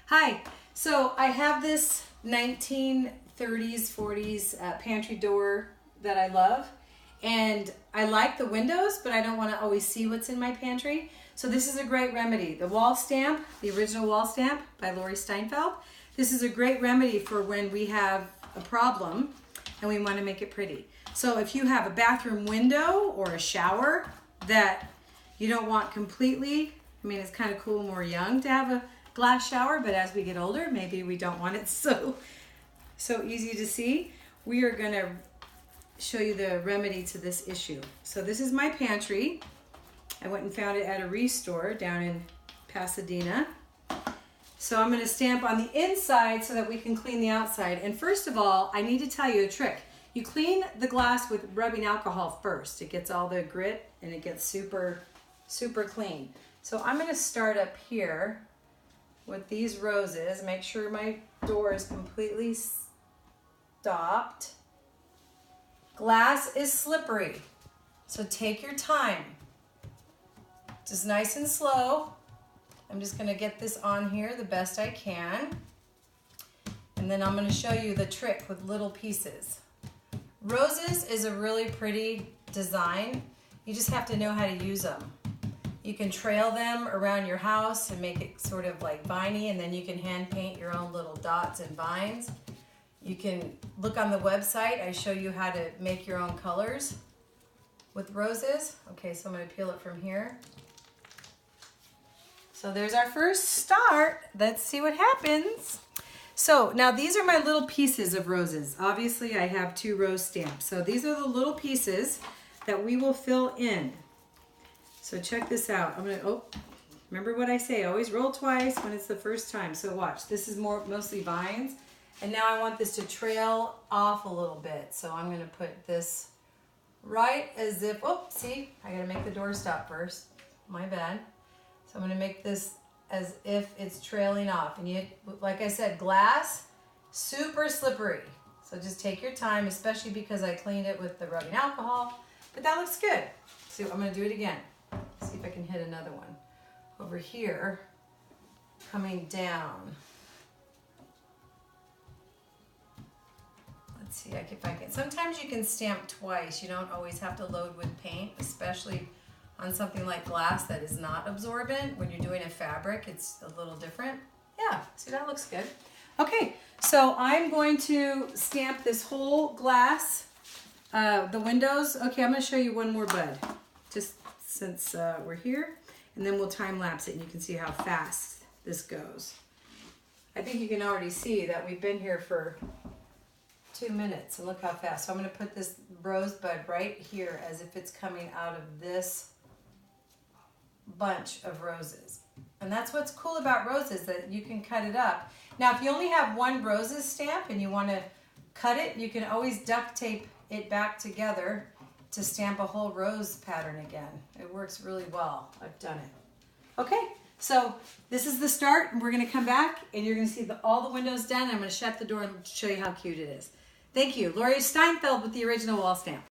Hi, so I have this 1930s, 40s pantry door that I love, and I like the windows, but I don't want to always see what's in my pantry. So this is a great remedy. The wall stamp, the original wall stamp by Lori Steinfeld. This is a great remedy for when we have a problem and we want to make it pretty. So if you have a bathroom window or a shower that you don't want completely, I mean, it's kind of cool when we're young to have a glass shower, but as we get older, maybe we don't want it so easy to see. We are going to show you the remedy to this issue. So this is my pantry. I went and found it at a restore down in Pasadena. So I'm going to stamp on the inside so that we can clean the outside. And first of all, I need to tell you a trick. You clean the glass with rubbing alcohol first. It gets all the grit and it gets super, super clean. So I'm going to start up here with these roses. Make sure my door is completely stopped. Glass is slippery, so take your time. Just nice and slow. I'm just going to get this on here the best I can. And then I'm going to show you the trick with little pieces. Roses is a really pretty design. You just have to know how to use them. You can trail them around your house and make it sort of like viney, and then you can hand paint your own little dots and vines. You can look on the website. I show you how to make your own colors with roses. Okay, so I'm going to peel it from here. So there's our first start. Let's see what happens. So now these are my little pieces of roses. Obviously I have 2 rose stamps. So these are the little pieces that we will fill in. So check this out. I'm going to, remember what I say, always roll twice when it's the first time. So watch, this is mostly vines. And now I want this to trail off a little bit. So I'm going to put this right as if, see, I got to make the door stop first. My bad. So I'm going to make this as if it's trailing off. And you, like I said, glass, super slippery. So just take your time, especially because I cleaned it with the rubbing alcohol. But that looks good. So I'm going to do it again. See if I can hit another one. Over here, coming down. Let's see if I can. Sometimes you can stamp twice. You don't always have to load with paint, especially on something like glass that is not absorbent. When you're doing a fabric, it's a little different. Yeah, see, that looks good. Okay, so I'm going to stamp this whole glass, the windows. Okay, I'm going to show you one more bud, just since we're here, and then we'll time lapse it and you can see how fast this goes. I think you can already see that we've been here for 2 minutes, and look how fast. So I'm going to put this rosebud right here as if it's coming out of this bunch of roses. And that's what's cool about roses, that you can cut it up. Now if you only have one roses stamp and you want to cut it, you can always duct tape it back together to stamp a whole rose pattern again. It works really well. I've done it. Okay, so this is the start, and we're going to come back and you're going to see all the windows done. I'm going to shut the door and show you how cute it is. Thank you. Lori Steinfeld with the original wall stamp.